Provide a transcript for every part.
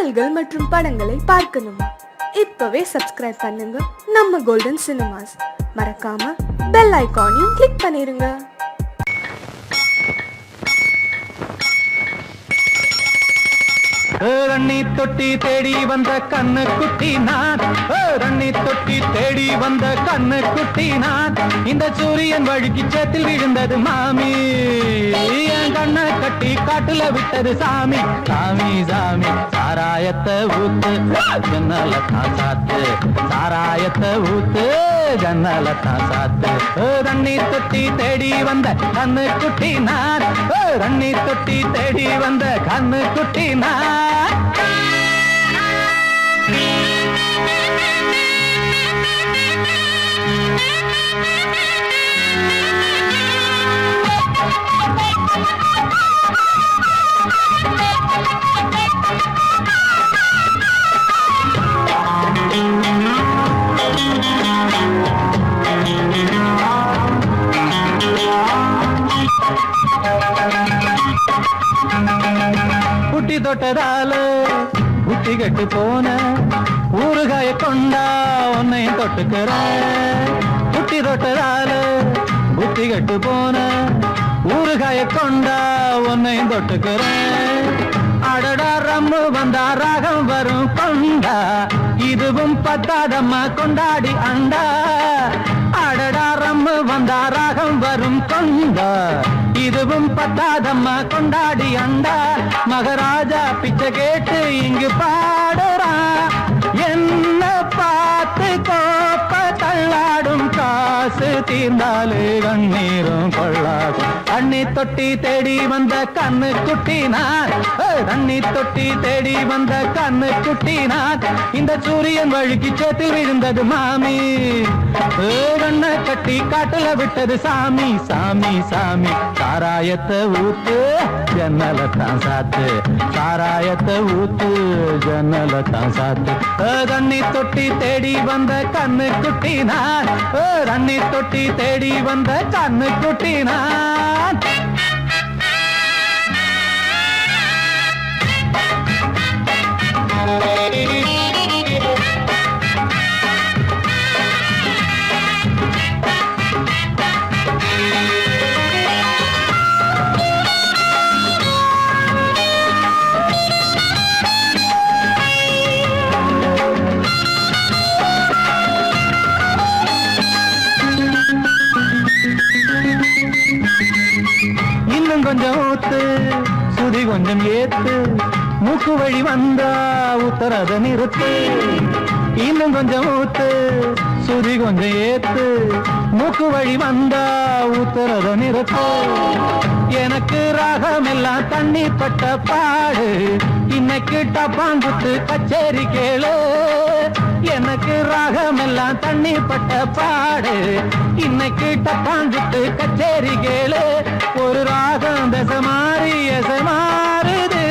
பாடல்கள் மற்றும் படங்களை பார்க்கணுமா? இப்பவே சப்ஸ்கிரைப் பண்ணுங்க நம்ம கோல்டன் சினிமாஸ். மறக்காம பெல் ஐகானையும் கிளிக் பண்ணிருங்க. ரண்ணி தொட்டி தேடி வந்த கண்ணு குட்டி நான், ரண்ணி தொட்டி தேடி வந்த கண்ணு குட்டி நான். இந்த சூரியன் வழுக்கி சேத்தில் விழுந்தது மாமி, என் கண்ணை கட்டி காட்டுல விட்டது சாமி. சாமி சாமி சாராயத்தை ஊத்து ஜன்னல தான் சாத்து, சாராயத்தை ஊத்து ஜன்னல தான் சாத்து. ரண்ணி தொட்டி தேடி வந்த கண்ணு குட்டி நான், ரண்ணி தொட்டி தேடி வந்த கண்ணு குட்டி நான். புட்டி தொட்டதால புத்தி கட்டு போன ஊறுகாய கொண்டா உன்னையும் தொட்டுக்கிற. புட்டி தொட்டதால புத்தி கட்டு போன ஊறுகாய கொண்டா உன்னையும் தொட்டுக்கிற. அடடா ரம்மு வந்தா ராகம் வரும் கொண்டா, இதுவும் பத்தாதம்மா கொண்டாடி அண்டா. அடடா ரம்மு வந்தா ராகம் வரும் கொண்டா, இதுவும் பத்தாதம்மா கொண்டாடி அண்டா. மகாராஜா பிச்சை கேட்டு இங்கு பாடுறான், என்ன பார்த்து கோப்ப தள்ளாடும் காசு தீர்ந்தாலே கண்ணீரும் கொள்ளாகும். தண்ணி தொட்டி தேடி வந்த கண்ணு குட்டி நான், தண்ணி தொட்டி தேடி வந்த கண்ணு குட்டி நான். இந்த சூரியன் வழுக்கி சேத்தில் விழுந்தது மாமி, கண்ணை கட்டி காட்டுல விட்டது சாமி. சாமி சாமி சாராயத்தை ஊத்து ஜன்னல தான் சாத்து, சாராயத்தை ஊத்து ஜன்னல தான் சாத்து. தண்ணி தொட்டி தேடி வந்த கண்ணு குட்டி நான், தண்ணி தொட்டி தேடி வந்த கண்ணு குட்டி நான். இன்னும் கொஞ்சம் ஊத்து சுதி கொஞ்சம் ஏத்து, மூக்கு வழி வந்தா உத்தரத நிறுத்து. இன்னும் கொஞ்சம் ஊத்து சுதி கொஞ்சம் ஏத்து, மூக்கு வழி வந்தா உத்தரத நிறுத்து. எனக்கு ராகம் எல்லாம் தண்ணி பட்ட பாடு, இன்னைக்கு டப்பாங்குத்து கச்சேரி கேளு. எனக்கு ராகம் எல்லாம் தண்ணி பட்ட பாடு, இன்னைக்கு டப்பாங்குத்து கச்சேரி கேளு. ஒரு ராகம் தசை மாறி எசை மாறுது,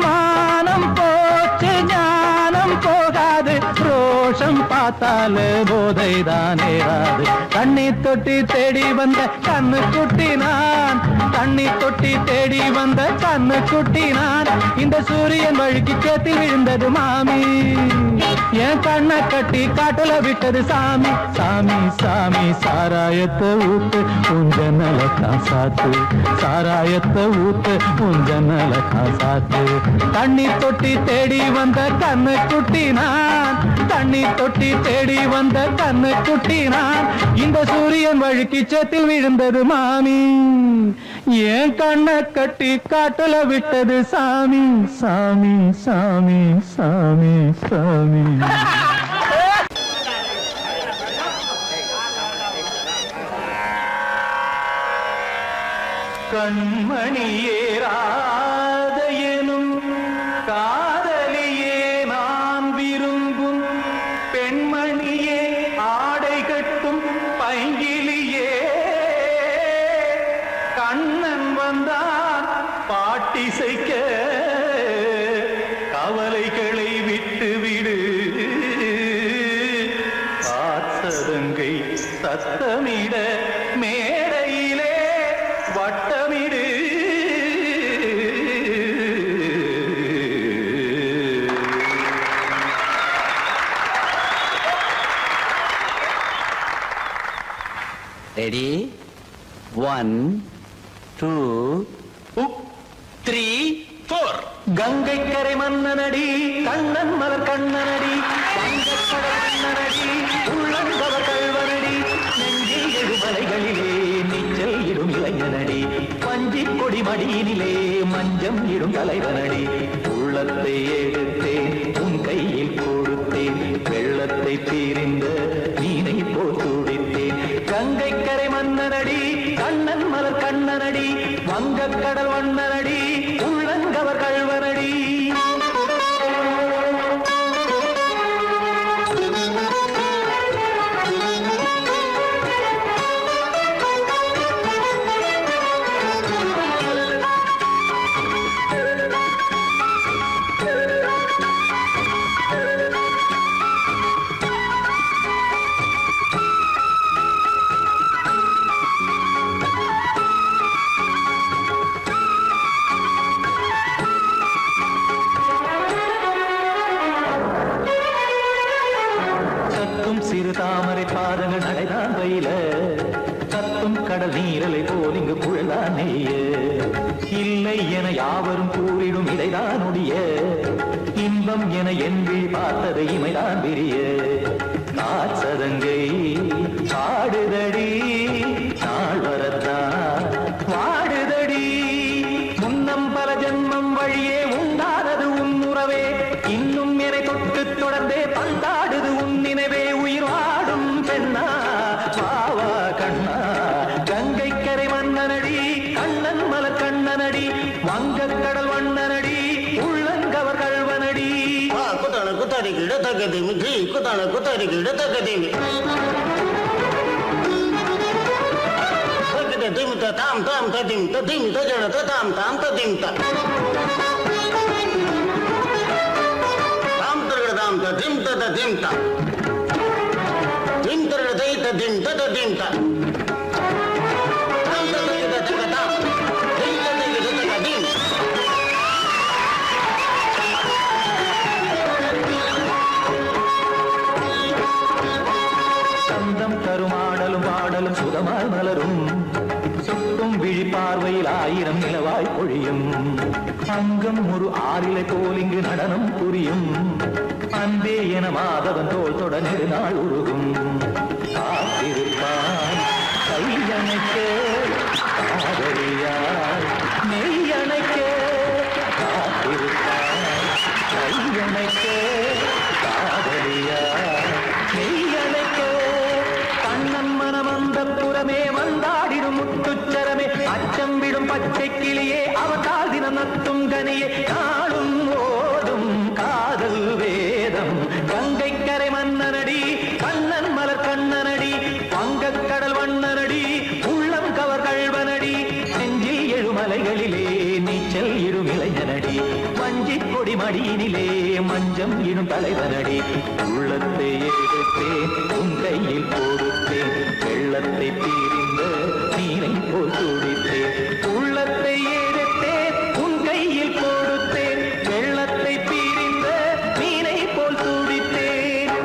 மானம் போச்சு ஞானம் போகாது, ரோஷம் பார்த்தாலே போதை தான் ஏறாது. தண்ணி தொட்டி தேடி வந்த கண்ணு குட்டி நான், தண்ணி தொட்டி தேடி வந்த கண்ணு குட்டி நான். இந்த சூரியன் வழுக்கி சேத்தில் விழுந்தது மாமி, என் கண்ணை கட்டி காட்டுல விட்டது சாமி. சாமி சாமி சாராயத்தை ஊத்து உஞ்சனல தான் சாத்து, சாராயத்தை ஊத்து உஞ்சனல தான் சாத்து. தண்ணி தொட்டி தேடி வந்த கண்ணு குட்டி நான், தண்ணி தொட்டி தேடி வந்த கண்ணு குட்டி நான். இந்த சூரியன் வழுக்கி சேத்தில் விழுந்தது மாமி, என் கண்ணை கட்டி காட்டுல விட்டது சாமி. சாமி சாமி சாமி சாமி. கண்மணியே ராதையனும் காதலியே நான் விரும்பும் பெண்மணியே, ஆடை கட்டும் பைங்கிலியே, கண்ணன் வந்தான் பாட்டிசைக்க கவலைகளை விட்டு விடு, ஆசதங்கை சத்தமிட மேடையிலே வட்டமிடு. ரெடி 1 2 3 4 கங்கை கரை மன்னனடி கண்ணன் மலர் கண்ணனடி வங்கக்கடல் மன்னனடி உள்ளங்கவர் கல்வனடி நெஞ்சில் எழுமலைகளிலே நீச்சல் இடும் இளைஞனடி பஞ்சி கொடி மடியினிலே மஞ்சம் இடும் தலைவனடி உள்ளத்தை எடுத்தேன் உன் கையில் கொடுத்தேன் வெள்ளத்தை தீரிந்த மீனை போல் துடித்தேன் கங்கை கரை மன்னனடி கண்ணன் மலர் கண்ணனடி வங்கக்கடல் வண்ணனடி உள்ளங்கவர் கல்வனடி சிறு தாமரை பாதங்கள் நடைதான் பயில கத்தும் கடல் நீரலை போல் இங்கு குழலான் நெய்ய இல்லை என யாவரும் கூறிடும் இடைதான் உடைய இன்பம் என என்பி பார்த்தது இமைதான் விரிய காசதங்கை பாடுதடி நாள் வரத்தான் வாடுதடி முன்னம் பல ஜென்மம் வழியே உண்டானது உன் உறவே இன்னும் என்னை தொட்டு தொடர்ந்தே பந்தாடுது உன் நினைவே உயிர் வாடும் பெண்ணா பாவா கண்ணா கங்கை கரை மன்னனடி கண்ணன் மலர் கண்ணனடி வங்கக்கடல் வண்ணனடி உள்ளங்கவர் கல்வனடி குத்தான குத்தாடி கிட தக்கதிமி ஜி குத்தான குத்தாடி கிட தக்கதிமி திமித்த தாம் தாம் ததிமித்த திமித்த ஜட தாம் தாம் ததிமித்த தாம் தரகட தாம் ததிமித்த ததிமித்த திம் தரகட தைத்த திமித்த ததிமித்த தாம் தரகட தக்க தாம் திமித்த தைத்த தக்க திம் சந்தம் தருமாடலும் பாடலும் சுதமாய் மலரும் சுட்டும் விழி பார்வையில் ஆயிரம் நிலவாய் பொழியும் அங்கம் ஒரு ஆறிலை போல் இங்கு நடனம் புரியும் அன்பே என மாதவன் தோல் தொட நெடுநாள் உருகும் காத்திருப்பான் கையணைக்க காதலியார் நெய்யணைக்க காத்திருப்பான் கையணைக்க காதலியார் நெய்யணைக்க கண்ணன் மனம் அந்த புறமே வந்தாடிடும் முத்துச்சரமே அச்சம் விடும் பச்சை கிளியே அவதால் தினம் நத்தும் கனியே நாளும் ஓதும் காதல் வேதம் கங்கை கரை மன்னனடி கண்ணன் மலர் கண்ணனடி வங்கக்கடல் வண்ணனடி உள்ளம் கவர் கல்வனடி நெஞ்சில் எழுமலைகளிலே நீச்சல் இடும் இளைஞனடி வஞ்சி கொடி மடியினிலே மஞ்சம் இடும் தலைவனடி உள்ளத்தை எடுத்தேன் உன் கையில் கொடுத்தேன் வெள்ளத்தை தீரிந்த நீரை போல் துடித்தேன் உள்ளத்தை எடுத்தேன் உன் கையில் கொடுத்தேன் வெள்ளத்தை தீரிந்த மீனை போல் துடித்தேன்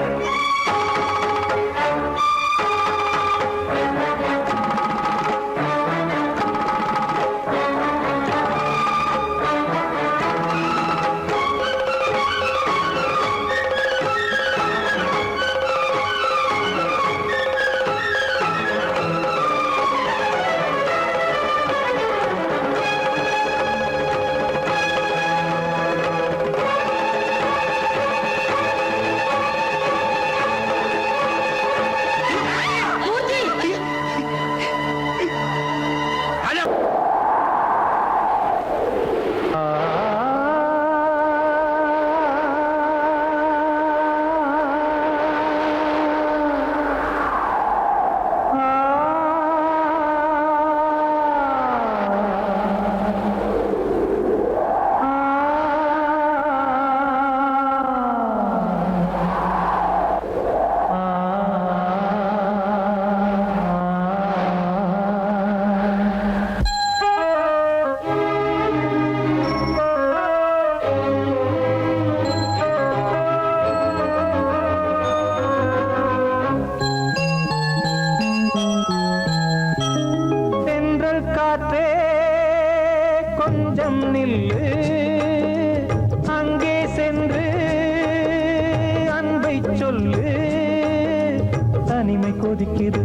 கொதிக்குது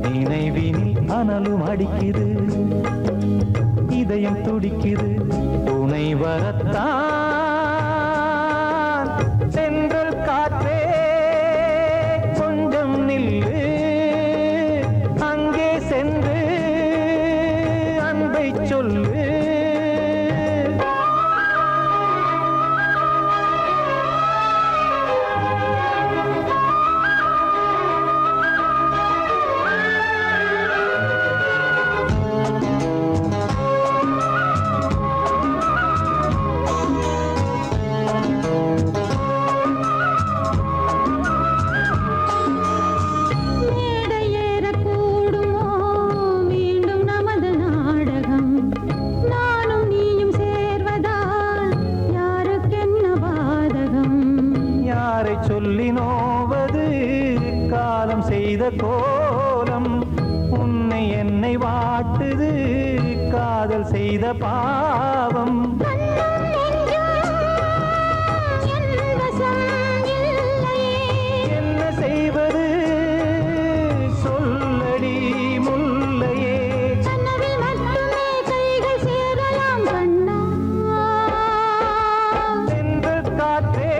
நினைவினில் அனலும் அடிக்குது இதயம் துடிக்குது துணை வரத்தான் சென்றல் காற்றே கொஞ்சம் நில்லு அங்கே சென்று அன்பை சொல்லு சொல்லி நோவது காலம் செய்த கோலம் உன்னை என்னை வாட்டுது காதல் செய்த பாவம் என்ன செய்வது சொல்லடி முல்லையே சென்ற காற்றே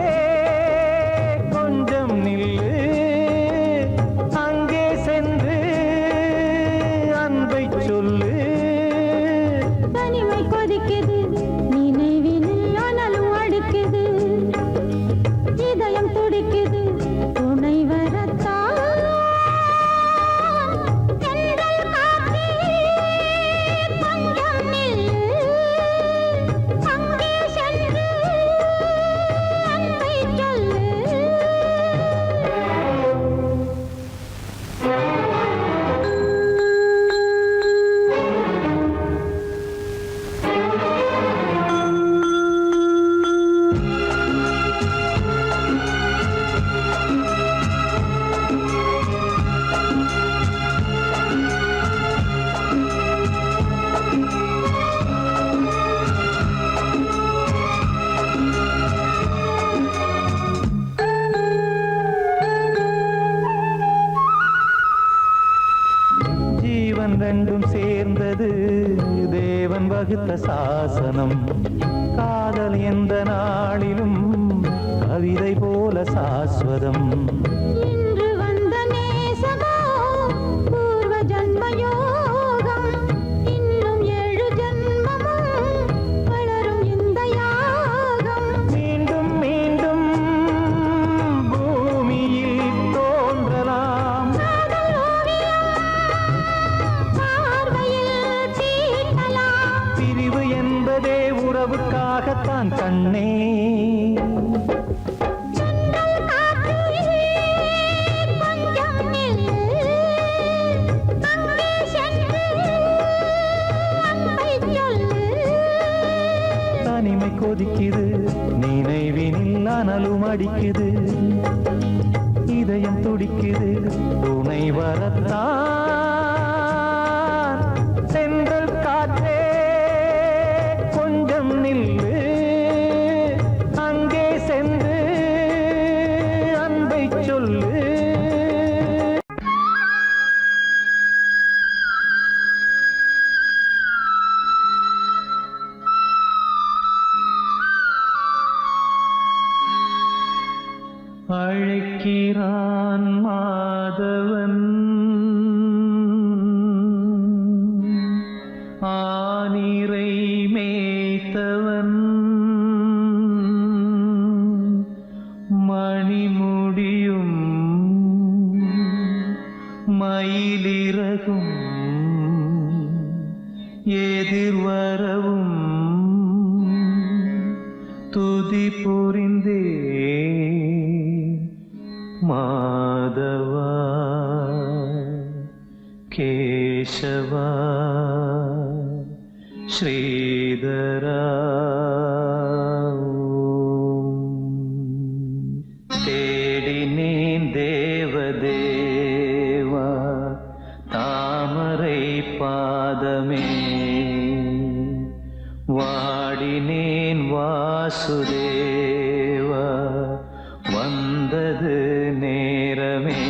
ரெண்டும் சேர்ந்தது தேவன் வகுத்த சாசனம் காதல் எந்த நாளிலும் கவிதை போல சாஸ்வதம் இன்று வந்த நேசமோ பூர்வ ஜன்மயோகம் இன்னும் 7 ஜன்மமும் வளரும் இந்த யாகம் மீண்டும் மீண்டும் பூமியில் தோன்றலாம் பிரிவு என்பதே உறவுக்காகத்தான் கண்ணே தனிமை கொதிக்குது நினைவினில் அனலும் அடிக்குது இதயம் துடிக்குது துணை வரத்தான் சென்றல் காற்றே கொஞ்சம் நில்லு அங்கே சென்று அன்பை சொல்லு அழைக்கிறான் மாதவன் ஆனிரை மேய்த்தவன் மணிமுடியும் மயிலிறகும் எதிர்வரவும் துதி புரிந்தே மாதவா கேசவா ஸ்ரீதரா தேடினேன் தேவதேவா தாமரை பாதமே வாடினேன் வாசுதேவா வந்தது நேரமே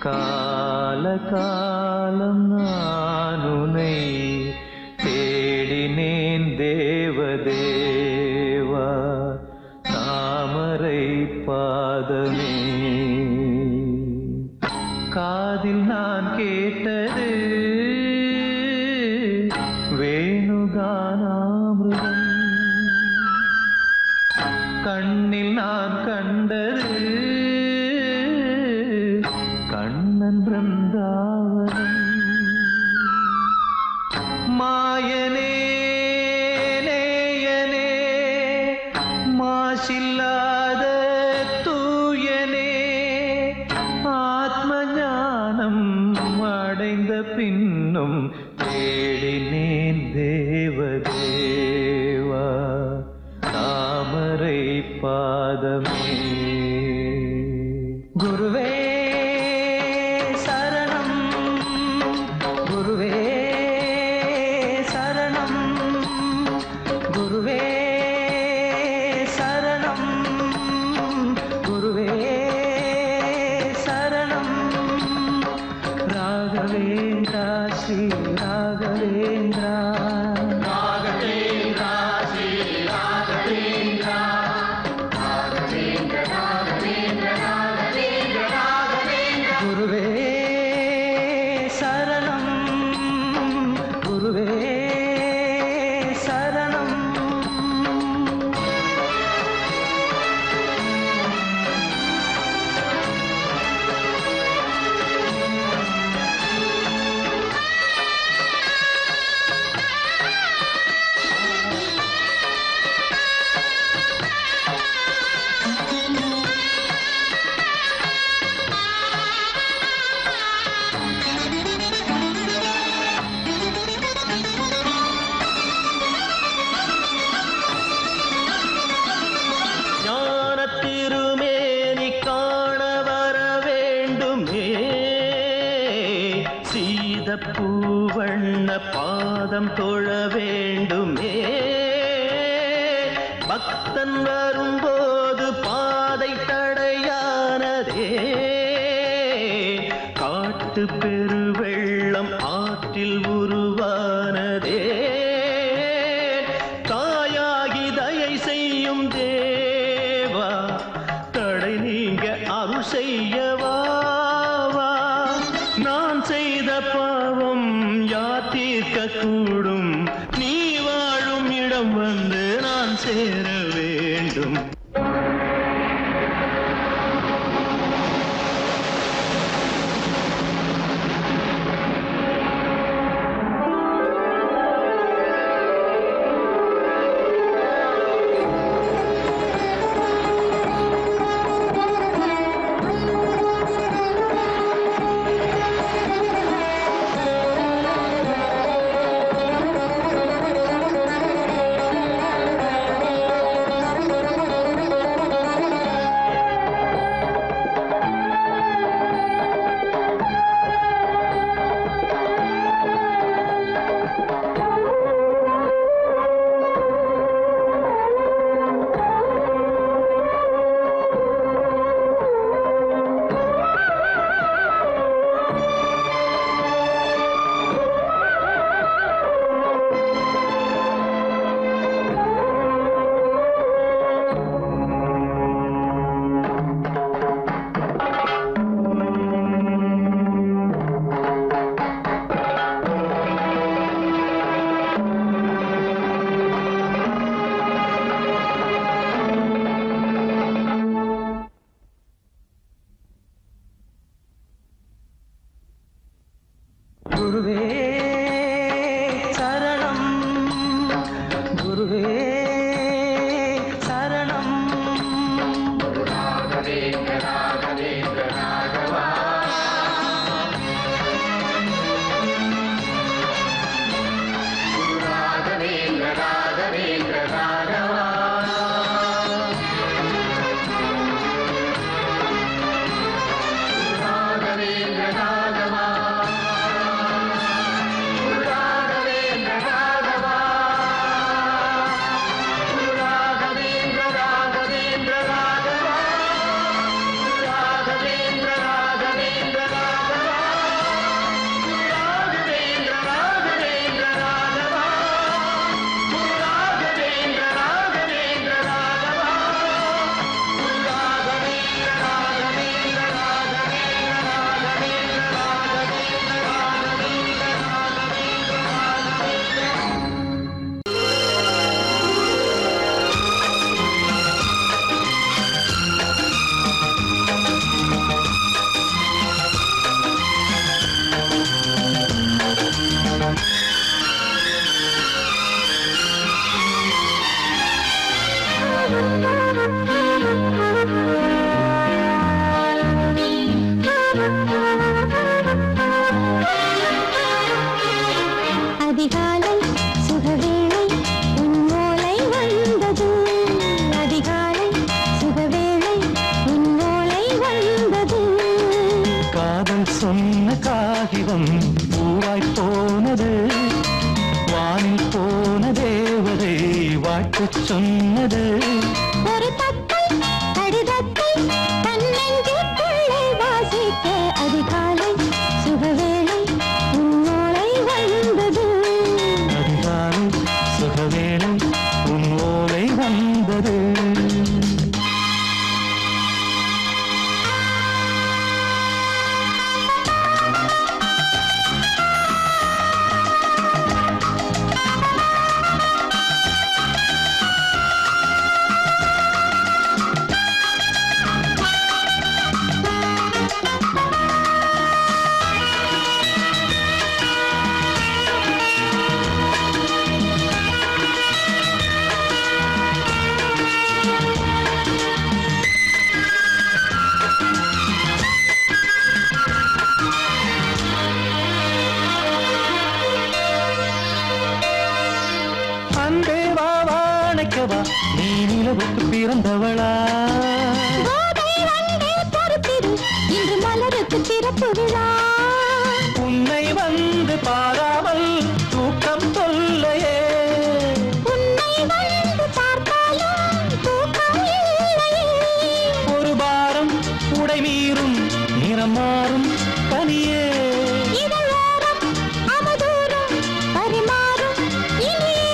கால காலம் நான் உன்னை தேடினேன் தேவதேவா தாமரை பாதமே காதில் நான் கேட்டது வேணுகானாமிருதம் கண்ணில் நான் கண்டது கண்ணன் பிருந்தாவனம் மாயனே நேயனே மாசில்லாத தூயனே ஆத்ம ஞானம் அடைந்த பின்னும் தேடினேன் தேவதேவா தாமரை பாதமே குருவே சரணம் குருவே சரணம் குருவே சரணம் குருவே சரணம் ராகவேந்திரா ஸ்ரீ ராகவேந்திரா குருவே சரணம் குருவே சரணம் ஞானத்திருமேனி காண வர வேண்டுமே சீதப்பூவண்ண பாதம் தொழ வேண்டுமே பக்தன் வரும்போது பாதை தடையானதே காட்டு பெருவெள்ளம் ஆற்றில் உருவானதே தாயாகி தயை செய்யும் தேவா தடை நீங்க அருள் செய்யவா நான் செய்த பாவம் யார் தீர்க்க கூடும் நீ வாழும் இடம் வந்து நான் சேர வேண்டும் குருவே சரணம் குருவே சரணம் சொன்ன காகிதம் பூவாய் போனது, வானில் போன தேவதை வாழ்த்து சொன்னது. ஒரு தத்தை கடிதத்தை தன்னெஞ்சுக்குள்ளே வாசிக்க அதிகாலை சுகவேளை உன்னோளை வந்தது. அதிகாலை சுகவேளை உன் ஓலை வந்தது. அன்பே வா வாழைக்கவா, நீ நிலவுக்கு பிறந்தவளா? கோதை வந்தே பொறுத்திரு, இன்று மலருக்கு திறப்பு விழா. உன்னை வந்து பாராமல் தூக்கம் தொல்லையே. உன்னை வந்து பார்த்தாலும் தூக்கம் இல்லையே. ஒரு பாரம் உடை மீறும் நிறம் மாறும் பனியே. இதழோரம் அமுதூரம் பரிமாறும் இனியே.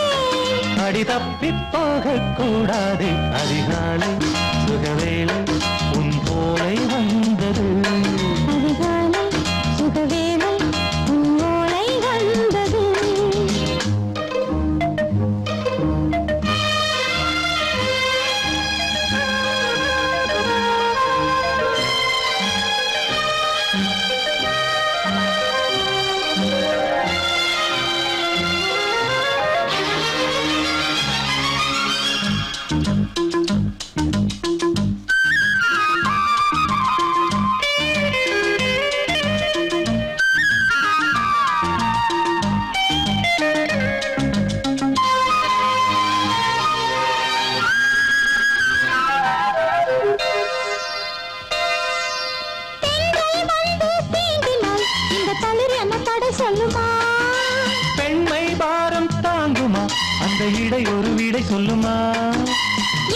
அடி தப்பிப் போகக் கூடாது, அதிகாலை சுகவேளை உன் போலை வந்தது. அதிகாலை சுகவேளை உன்னோளை வந்தது. தென்றல் வந்து தீண்டினால் இந்த தளிர் என்ன தடை சொல்லுமா? பெண்மை பாரம் தாங்குமா, அந்த இடை ஒரு விடை சொல்லுமா?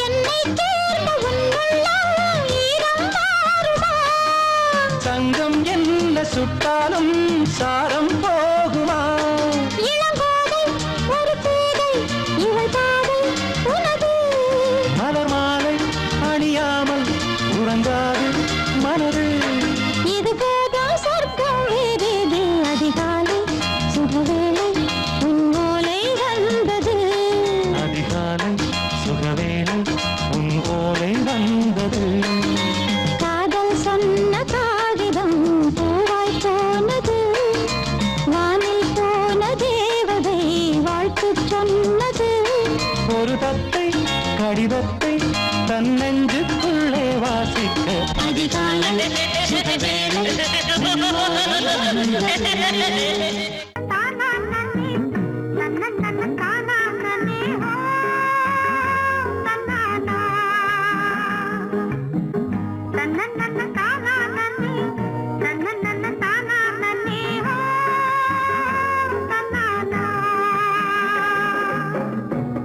என்னை தேர்ந்த உன்னுள்ளம் ஈரம் மாறுமா? சங்கம் என்ன சுட்டாலும் சாரம் போகுமா? இளங்கோதை ஒரு பேதை இவள் பாதை உனது. மலர் மாலை அணியாமல் உறங்காது மனது. இது போதும் சொர்க்கம் வேறேது. அதிகாலை சுகவேளை உன்னோலை வந்தது. அதிகாலை சுகவேளை உன் ஓலை வந்தது. காதல் சொன்ன காகிதம் பூவாய் போனது, வானில் போன தேவதை வாழ்த்து சொன்னது. ஒரு தத்தை கடிதத்தை தன்னெஞ்சுக்குள்ளே வாசிக்க அதிகாலை சுகவேளை உன்னோலை வந்தது.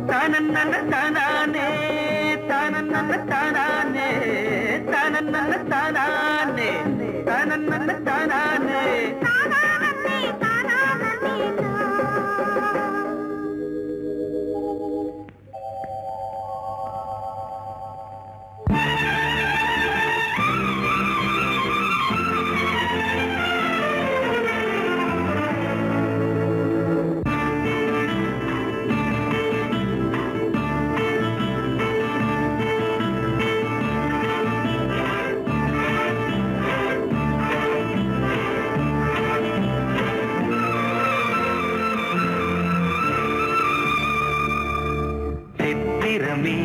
தானன்னன தானானே, தானன்னன தானானே, தானன்னன தானானே, தானன்னன தானானே. சித்திரமே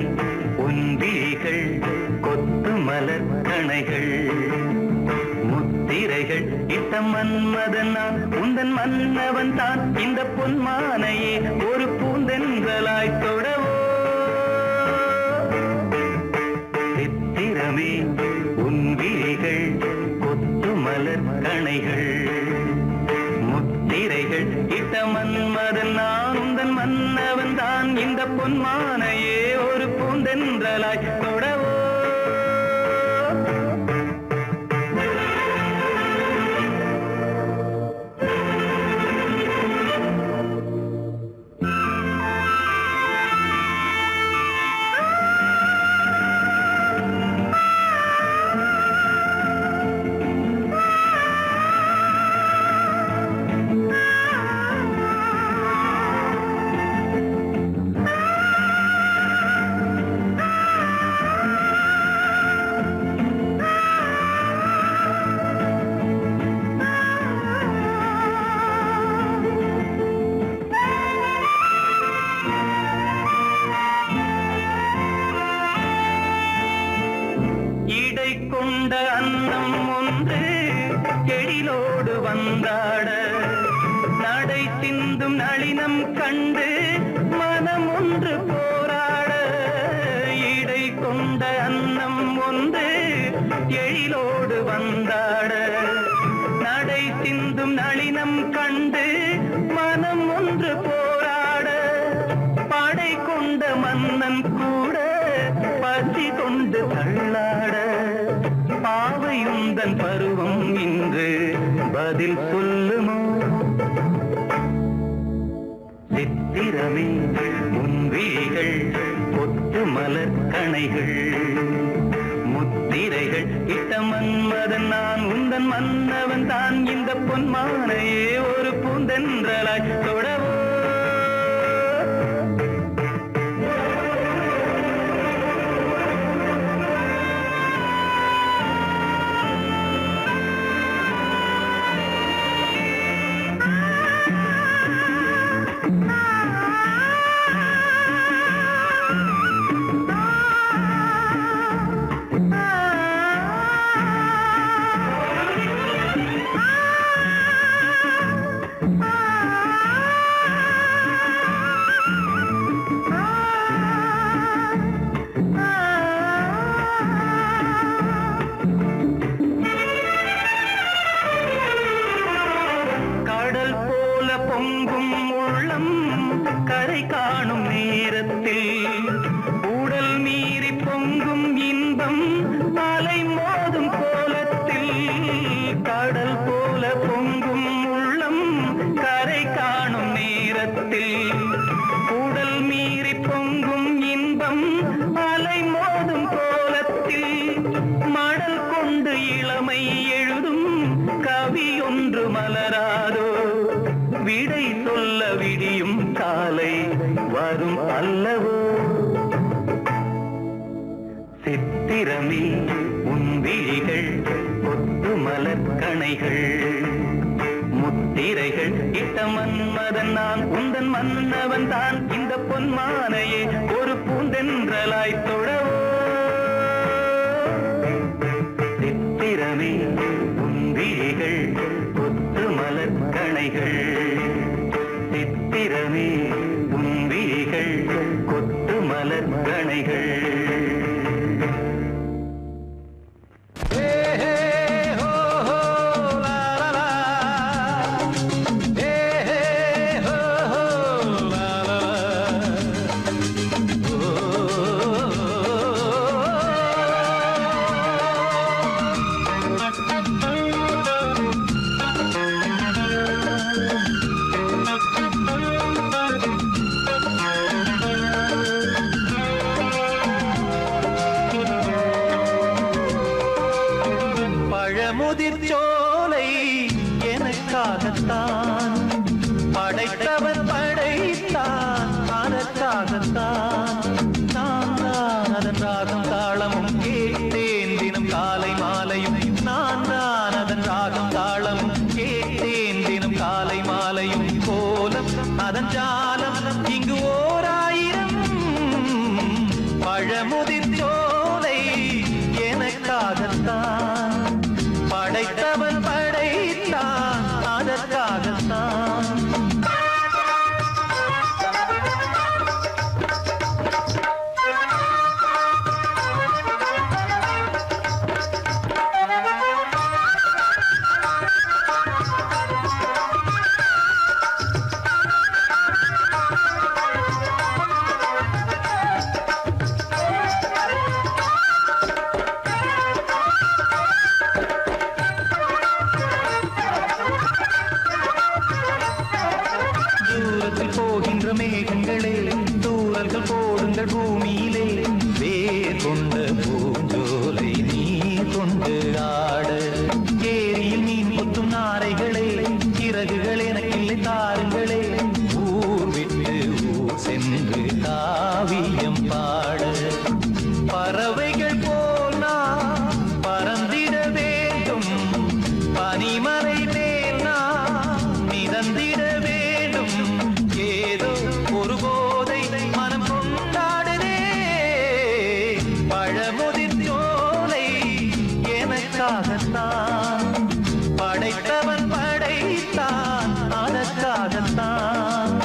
உந்திகள் கொத்து மலர் கணைகள் முத்திரைகள் இட்ட மன்மதன் நான் உந்தன் மன்னவன் தான். இந்த பொன்மானையே ஒரு பூந்தென்றலாய் தொடவோ. சித்திரமே உன் விழிகள் கொத்து மலர் மலர் கணைகள் முத்திரைகள் இட்ட மன்மதன் நான் உந்தன் மன்னவன் தான் இந்த பொன்மானையே ஒரு பூந்தென்றலாய் தொடவோ கொண்ட அன்னம் ஒன்று எழிலோடு வந்தாட நடை சிந்தும் நளினம் கண்டு மனம் ஒன்று போராட இடை கொண்ட அன்னம் ஒன்று எழிலோடு வந்தாட நடை சிந்தும் நளினம் கண்டு மனம் ஒன்று போராட படை கொண்ட மன்னன் கூட பசி கொண்டு தள்ளாட பாவையுந்தன் பருவம் இன்று பதில் சொல்லுமோ சித்திரமே உன் விழிகள் கொத்து மலர் கணைகள் முத்திரைகள் இட்ட மன்மதன் நான் உந்தன் மன்னவன் தான் இந்த பொன்மானையே ஒரு பூந்தென்றலாய் தொடவோ பொங்கும் உள்ளம் கரை காணும் நேரத்தில் உடல் மீறி பொங்கும் இன்பம் அலை மோதும் கோலத்தில் கடல் போல பொங்கும் உள்ளம் கரை காணும் நேரத்தில் உடல் மீறி பொங்கும் இன்பம் அலை மோதும் கோலத்தில் மடல் கொண்டு இளமை எழுதும் கவி ஒன்று மலராதோ விடை சொல்ல விடியும் காலை வரும் அல்லவோ சித்திரமே உன் விழிகள் கொத்து மலர் கணைகள் முத்திரைகள் இட்ட மன்மதன் நான் உந்தன் மன்னவன் தான் இந்த பொன்மானையே ஒரு பூந்தென்றலாய் தொடவோ சித்திரமே உன் விழிகள் கொத்து மலர் கணைகள் சித்திரமே உன் விழிகள் கொத்து மலர் கணைகள் முதிர்ச்சோலை எனக்காகத்தான் படைத்தவன் படைத்தான் அதற்காகத்தான் நான் தான் அதன் ராகம் தாளமும் கேட்டேன் தினம் காலை மாலையும் நான் தான் அதன் ராகம் தாளமும் கேட்டேன் தினம் காலை மாலையும் கோலம் அதன் ஜாலம் இங்கு ஓராயிரம் பழமுதிர்ச்சோலை எனக்காகத்தான் படைத்தவன் படைத்தான் அதற்காகத்தான் பனிமலை மேல் நான் மிதந்திட வேண்டும் ஏதோ ஒரு போதை மனம் கொண்டாடுதே பழமுதிர் சோலை எனக்காகத்தான் படைத்தவன் படைத்தான் அதற்காகத்தான்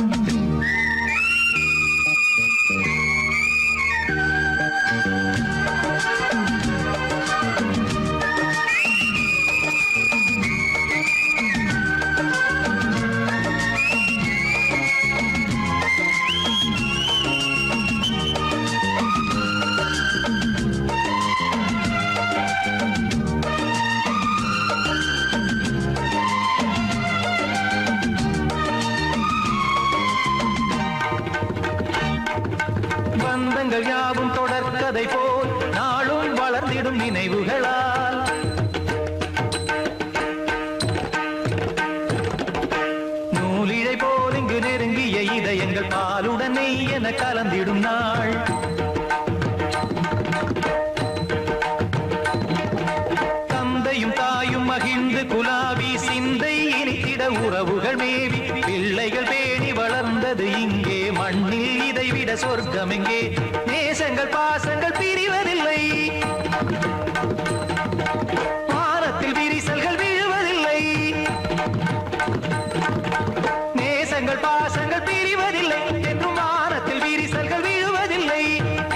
பந்தங்கள் யாவும் தொடர்கதை போல் நாளும் வளர்ந்திடும் நினைவுகளால் நூலிழை போல் இங்கு நெருங்கிய இதயங்கள் பாலுடன் நெய் என கலந்திடும் நாள் தந்தையும் தாயும் மகிழ்ந்து குலாவி சிந்தை இனித்திட உறவுகள் மேவி பிள்ளைகள் பேணி வளர்ந்தது இங்கே மண்ணில் இதைவிட சொர்க்கம் எங்கே நேசங்கள் பாசங்கள் பிரிவதில்லை வானத்தில் விரிசல்கள் விழுவதில்லை நேசங்கள் பாசங்கள் பிரிவதில்லை என்றும் வானத்தில் விரிசல்கள் விழுவதில்லை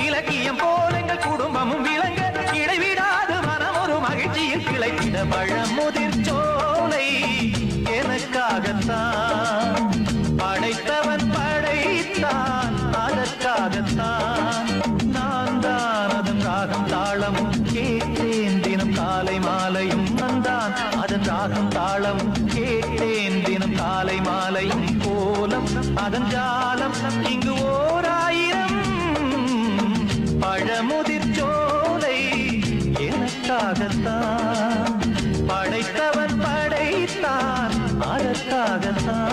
இலக்கியம் போல எங்கள் குடும்பமும் விளங்க இடைவிடாது மனம் ஒரு மகிழ்ச்சியில் கிளைத்திட பழமுதிர் சோலை எனக்காகத்தான் படைத்தவன் படைத்தான் அதற்காகத்தான் நான் தான் அதன் ராகம் தாளமும் கேட்டேன் தினம் காலை மாலையும் நந்தான் அதன் ராகம் தாளமும் கேட்டேன் தினம் காலை மாலையும் கோலம் அதன் ஜாலம் இங்கு ஓர் ஆயிரம் பழமுதிர் சோலை எனக்காகத்தான் படைத்தவன் படைத்தான் அதற்காகத்தான்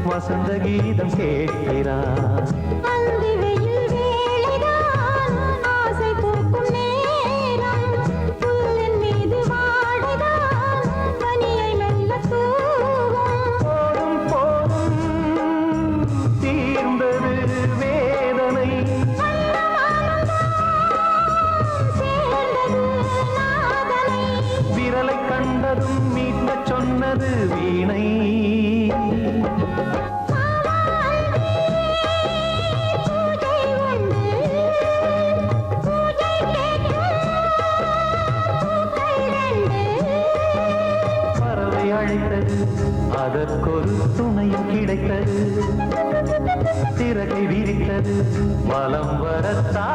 வசந்த கீதம் கேட்கிறார். அந்தி வெயில் வேளைதான் ஆசை பூக்கும் நேரம், புல்லின் மீது வாடைதான் பனியை மெல்ல தூவும். போதும் போதும் தீர்ந்தது வேதனை, சேர்ந்தது நாதனை உனது வீணை பறவை அழைத்தது அதற்கொரு துணையும் கிடைத்தது சிறகை விரித்தது வலம் வரத்தா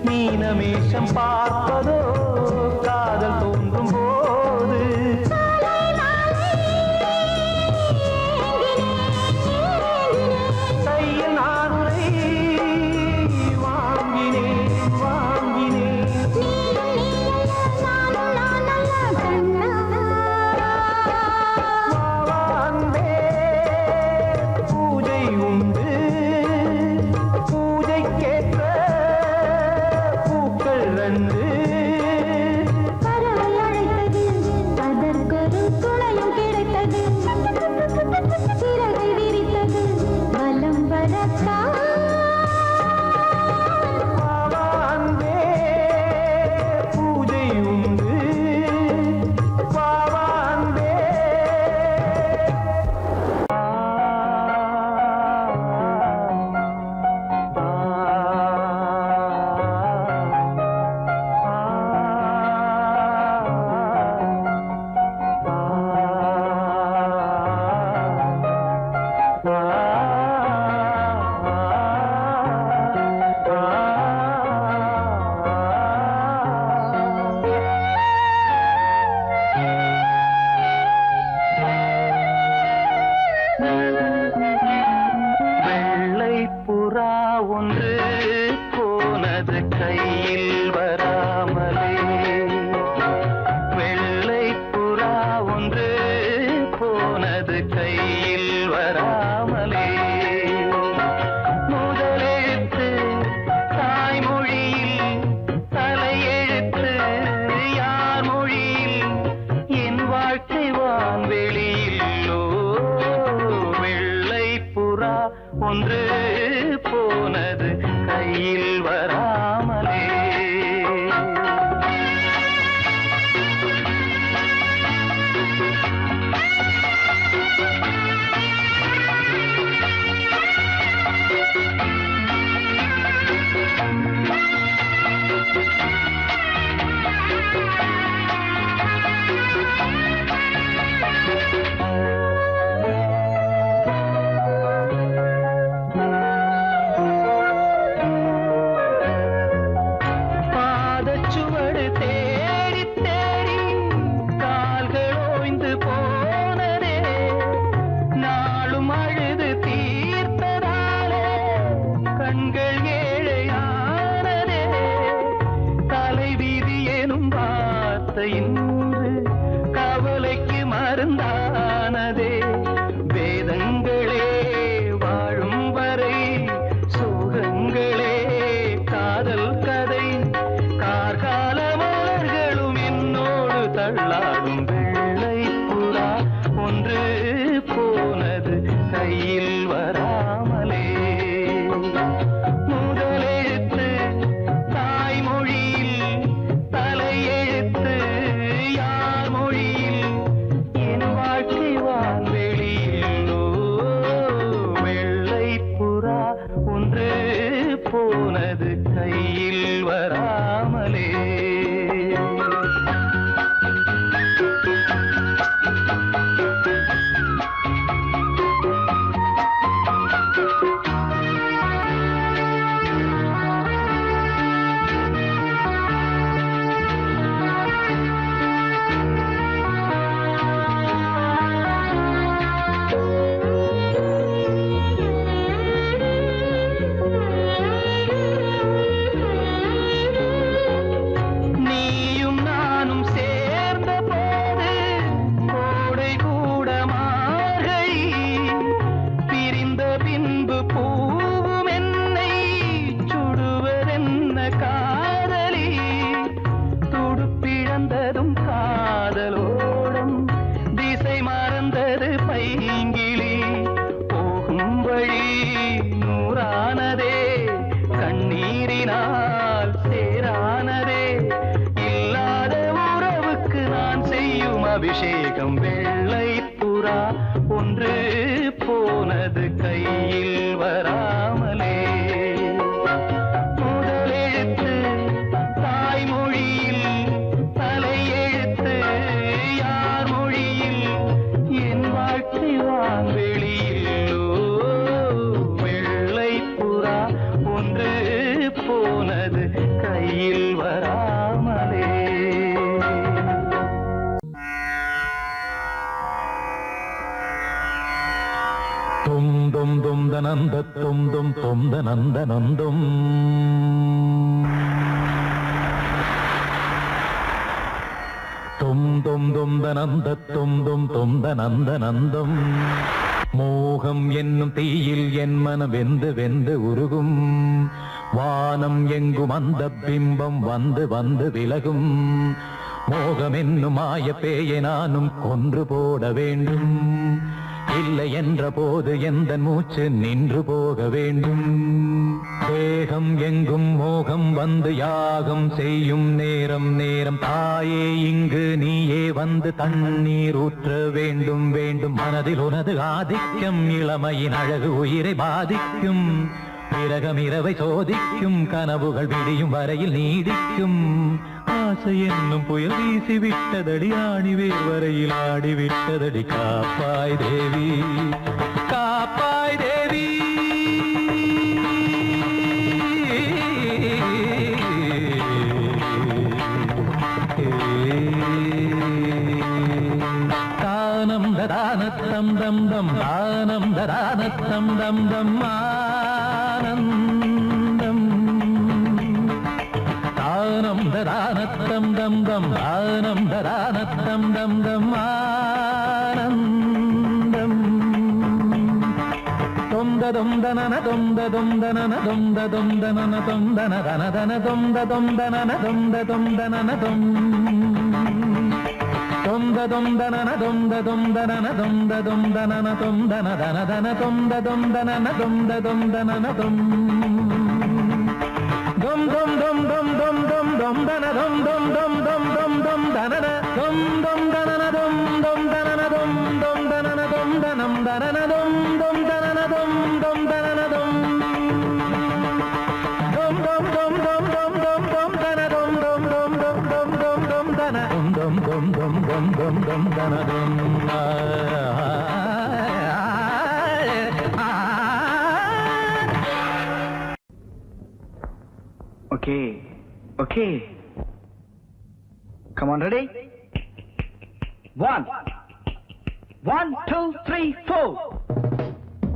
மீனமேஷம் பார்ப்பதோ காதல் தோன்றும் போது கையில் நானுரை வாங்கினேன் பூஜை உண்டு பூஜைக்கேற்ற பறவை அழைத்தது அதற்கொரு துணையும் கிடைத்தது சிறகை விரித்தது வலம் வரத்தா பூஜை உண்டு புறா ஒன்று போனது கையில் வராமலே வெள்ளை புறா ஒன்று போனது கையில் வராமலே முதலெழுத்து தாய்மொழியில் தலையெழுத்து யார் மொழியில் என் வாழ்க்கை வான்வெளியில்லோ வெள்ளை புறா ஒன்று போனது கையில் வராமலே இன்று கவலைக்கு மருந்தானதே வேதங்களே வாழும் வரை சோகங்களே காதல் கதை கார்கால மலர்களும் என்னோடு தள்ளாடும் வெள்ளை புறா ஒன்று போனது கையில் வராமலே முதலெழுத்து தாய்மொழியில் தலையெழுத்து யார் மொழியில் என் வாழ்க்கை வான்வெளியில்லோ வெள்ளை புறா ஒன்று போனது கையில் வராமலே செய்யும் அபிஷேகம் வெள்ளை புறா ஒன்று போனது கையில் வராமலே முதலெழுத்து தாய்மொழியில் தலையெழுத்து யார் மொழியில் என் வாழ்க்கை வான்வெளியில் வெள்ளை புறா ஒன்று போனது கையில் வராமலே. தும் தும் தும் தனந்த தும் தும் தும் தனந்த நந்தும் தும் தும் தும் தனந்த தும் தும் தும் தனந்த நந்தும் மோகம் என்னும் தீயில் என் மனம் வெந்து வெந்து உருகும் வானம் எங்கும் அந்த பிம்பம் வந்து வந்து விலகும் மோகம் என்னும் மாய பேயை நானும் கொன்று போட வேண்டும் இல்லை என்ற போது எந்த மூச்சு நின்று போக வேண்டும் தேகம் எங்கும் மோகம் வந்து யாகம் செய்யும் நேரம் நேரம் தாயே இங்கு நீயே வந்து தண்ணீர் ஊற்ற வேண்டும் வேண்டும் மனதில் உனது ஆதிக்கம் இளமையின் அழகு உயிரை பாதிக்கும் பிறகம் இரவை சோதிக்கும் கனவுகள் விடியும் வரையில் நீடிக்கும் ஆசை என்னும் புயல் வீசி விட்டதடி ஆணிவேர் வரையில் ஆடி விட்டதடி காப்பாய் தேவி காப்பாய் தேவி தானம் ததானத்தம் தம் தம் தானம் ததானத்தம் தம் தம் ஆனந்தம் தானம் ததானத்தம் தம் தம் தானம் ததானத்தம் தம் தம் ஆனந்தம் தொந்த தொந்தனன தொந்த தொந்தனன தொந்த தொந்தனன தொந்தன தன தன தொந்த தொந்தனன தொந்த தொந்தனன தொம் தொந்த தொந்தனன தொந்த தொந்தனன தொந்த தொந்தனன தொந்தன தன தன தொந்த தொந்தனன தொந்த தொந்தனன தொம் dum dum dum dum dum dum dum dana dum dum dum dum dum dum dana dum dum dana dum dum dana dum dum dana dum danam dana dum dum dana dum dum dana dum dum dum dum dum dum dum dum dana dum dum dum dum dum dum dum dana dum dum dum dum dum dum dum dana dum Okay, okay. Come on, ready? 1, 2, 3, 4.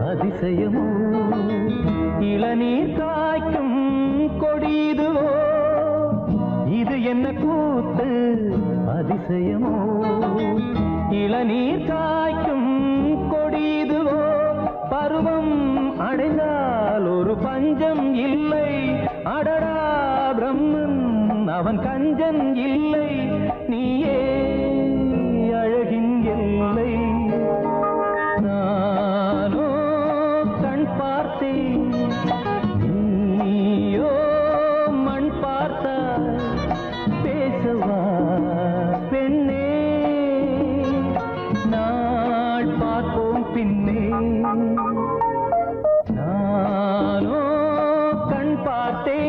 அதிசயமோ இளநீர் காய்க்கும் கொடிதுவோ இது என்ன கூத்து அதிசயமோ இளநீர் காய்க்கும் கொடிதுவோ பருவம் அடைந்தால் ஒரு பஞ்சம் இல்லை அடடா பிரம்மன் அவன் கஞ்சன் இல்லை நீயே அழகின் எல்லை நானோ கண் பார்த்தேன் நீயோ மண் பார்த்தாய் பேசவா பெண்ணே நாள் பார்ப்போம் பின்னே நானோ கண் பார்த்தேன்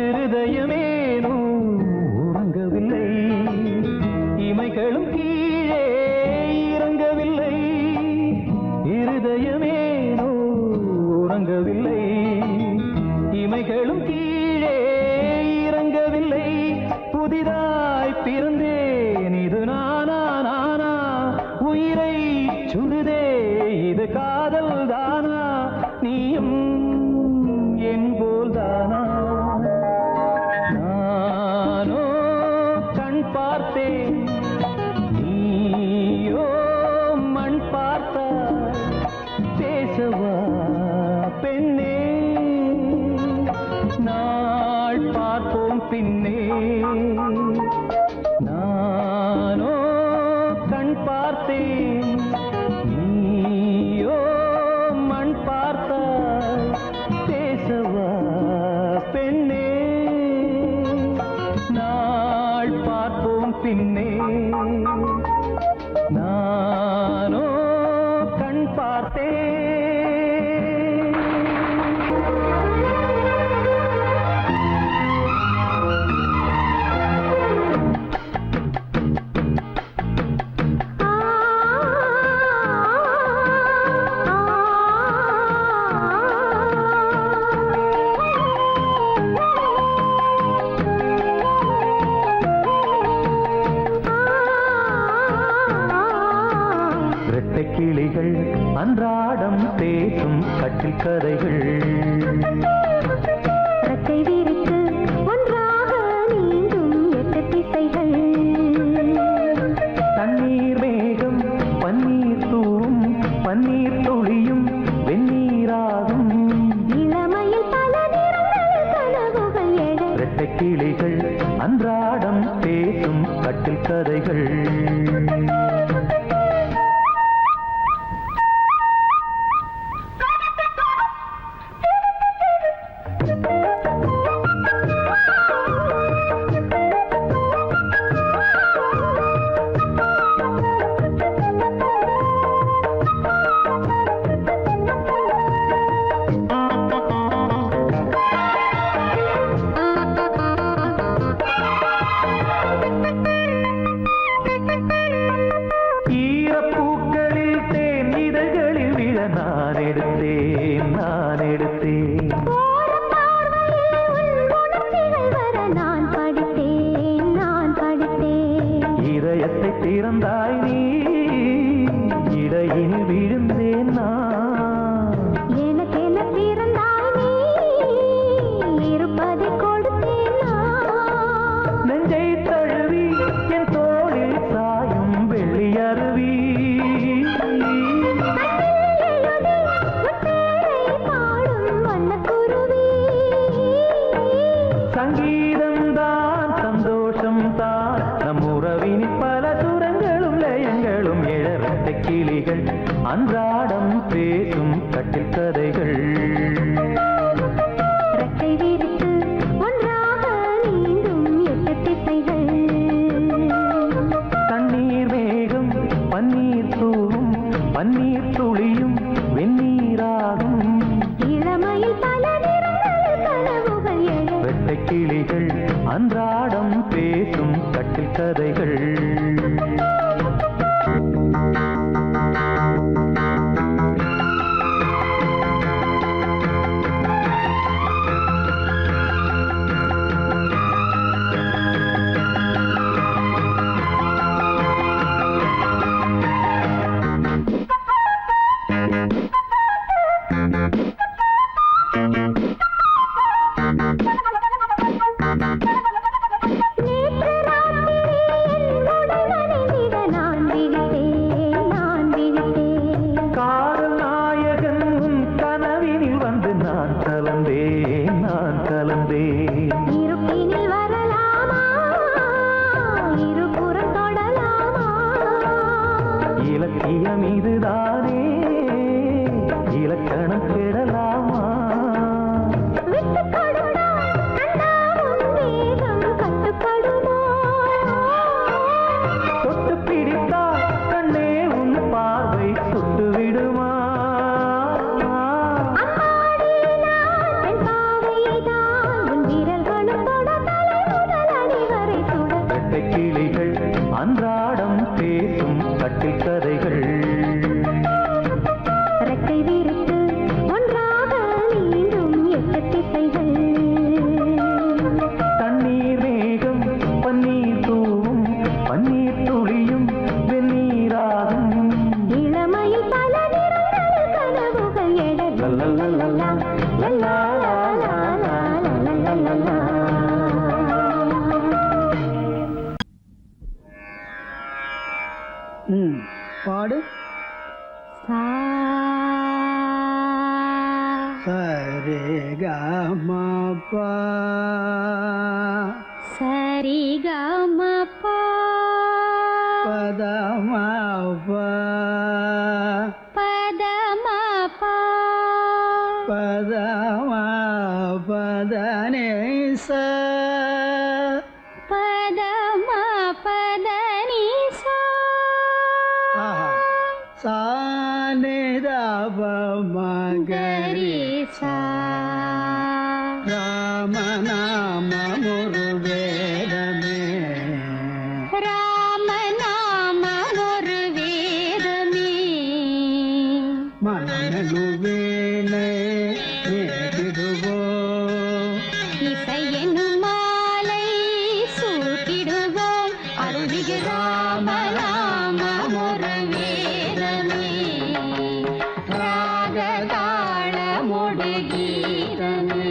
இருதயமேனோ உறங்கவில்லை இமைகளும் கீழே இறங்கவில்லை இருதயமேனோ உறங்கவில்லை இமைகளும் கீழே இறங்கவில்லை புதிதாய் பிறந்தேன் இது நானா நானா உயிரை சுடுதே இது காதல் தானா நீயும் என் போல் தானா நானோ கண் பார்த்தேன் நீயோ மண் பார்த்தாய் பேசவா பெண்ணே நாள் பார்ப்போம் பின்னே நானோ கண் பார்த்தேன் நீயோ மண் பார்த்தாய் பேசவா பெண்ணே நாள் பார்ப்போம் பின்னே நானோ கண் பார்த்தேன் கிளிகள் அன்றாடம் பேசும் கட்டில் கதைகள் ரெக்கை விரித்து ஒன்றாக நீந்தும் 8 திசைகள் தண்ணீர் மேகம் பன்னீர் தூவும் பன்னீர் துளியும் வெந்நீராகும் இளமையில் பல நிறங்கள் கனவுகள் எழ இரட்டை கிளிகள் அன்றாடம் பேசும் கட்டில் கதைகள் நான் எடுத்தேன் இதயத்தை திறந்தாய் நீ இடையில் விழுந்தேன் நான் எனக்கென பிறந்தாய் நீ இருப்பதை கொடுத்தேன் நான் நெஞ்சை தழுவி என் தோளில் சாயும் வெள்ளி அருவி சங்கீதம் தான் சந்தோஷம் தான் நம் உறவின் பல சுரங்களும் லயங்களும் இழந்த கிளிகள் அன்றாடம் பேசும் கட்டில் கதைகள் ரெக்கை விரித்து ஒன்றாக நீந்தும் 8 திசைகள் தண்ணீர் மேகம் பன்னீர் தூவும் பன்னீர் துளியும் வெந்நீராகும் இளமையில் பல நிறங்கள் கனவுகள் எழ வெட்டை கிளிகள் அன்றாடம் பேசும் கட்டில் கதைகள் லா லா லா லா லா லா லா. பாடு. சா சரே கமா பா சரி கம பா பதமா பா பதம பா பதமா பதனே சா பதம பதனி சா சானிதப மகரி சா ராம நாம முருவேதமே ராம நாம ஒரு வேதமே மனநலுவேனை நேரிடுவோ இசையெனும் மாலை சூட்டிடுவோம் அருள்மிகு ராம நாம ஒரு வேதமே ராக தாளமொடு கீதமே.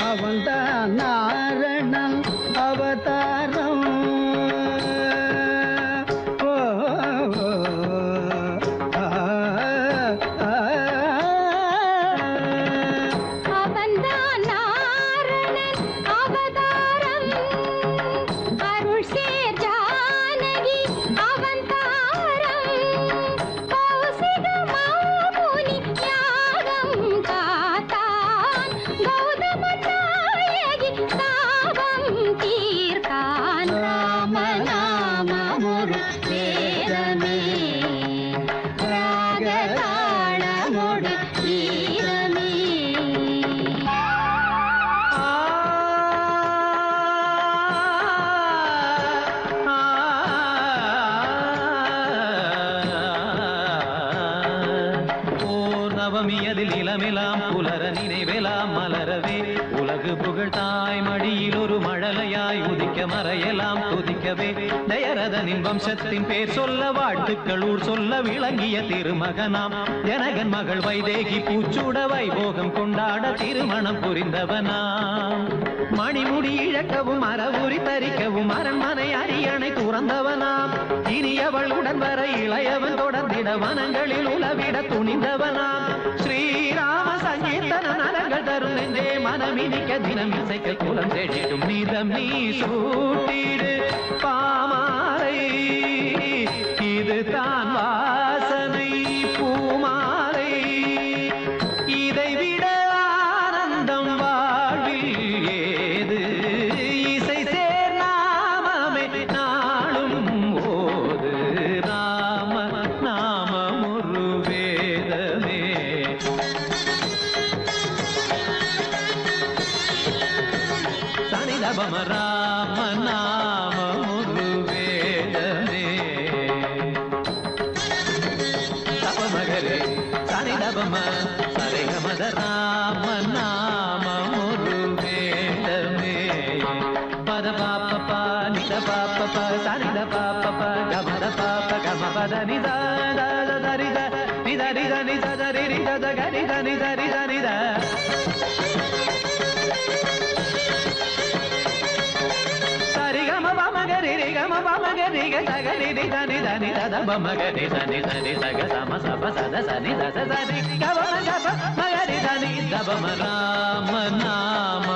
அவன்தான் நாரணன் அவதாரம். ஓ, ஓ, ஆ, ஆ, அவன்தான் நாரணன் அவதாரம் அருள் சேர் ஜானகி அவதாரம் கௌசிக மாமுனி யாகம் காத்தான் கௌதம நாயகி தாபம் தீர்த்தான் ராம நாம ஒரு வேதமே ராக தாளமொடு கீதமே. நவமியதில் இளமெலாம் புலர நினைவெலாம் மலரவே உலகு புகழ் தாய் மடியில் ஒரு மழலையாய் உதிக்க மறையெல்லாம் துதிக்கவே தயரதனின் வம்சத்தின் பேர் சொல்ல வாழ்த்துக்கள் ஊர் சொல்ல விளங்கிய திருமகனாம் ஜனகன் மகள் வைதேகி பூச்சூட வைபோகம் கொண்டாட திருமணம் புரிந்தவனாம் மணிமுடி இழக்கவும் அறவுரி தரிக்கவும் அரண்மனை அரியணை துறந்தவனாம் இனியவள் உடன் வர இளையவன் தொடர்ந்திட வனங்களில் உலவிட துணிந்தவனாம் ஸ்ரீராம சங்கீர்த்தன நலங்கள் தரும் நெஞ்சே மனமினிக்க தினம் இசைக்க குலம் தேடிடும் நீதம் நீ சூட்டிடு பாமாலை இது தான் வாசனை பூமாலை இதை விட ஆனந்தம் வாழ்வில் ஏது இசை சேர் நாமமே நாளும் ஓது ராம நாமம் ஒரு வேதமே. சனிதபம ராம நாமம் ஒரு வேதமே தபமகரே சனிதபம சரிகமத ராம நாமம் ஒரு வேதமே பத பாப்ப நித பாப்ப சனித பாப்ப கமத பாப்ப கம பத நித தரித நித நித நித தரி நித கரித நித நித நித சரிகம பமகரி ரிகம பமகரி கசகரி நித நித நித பமகரி சனி சனி சக சம சப சத சனி தச சரி கவன கப மகரி தனி தபம ராம நாம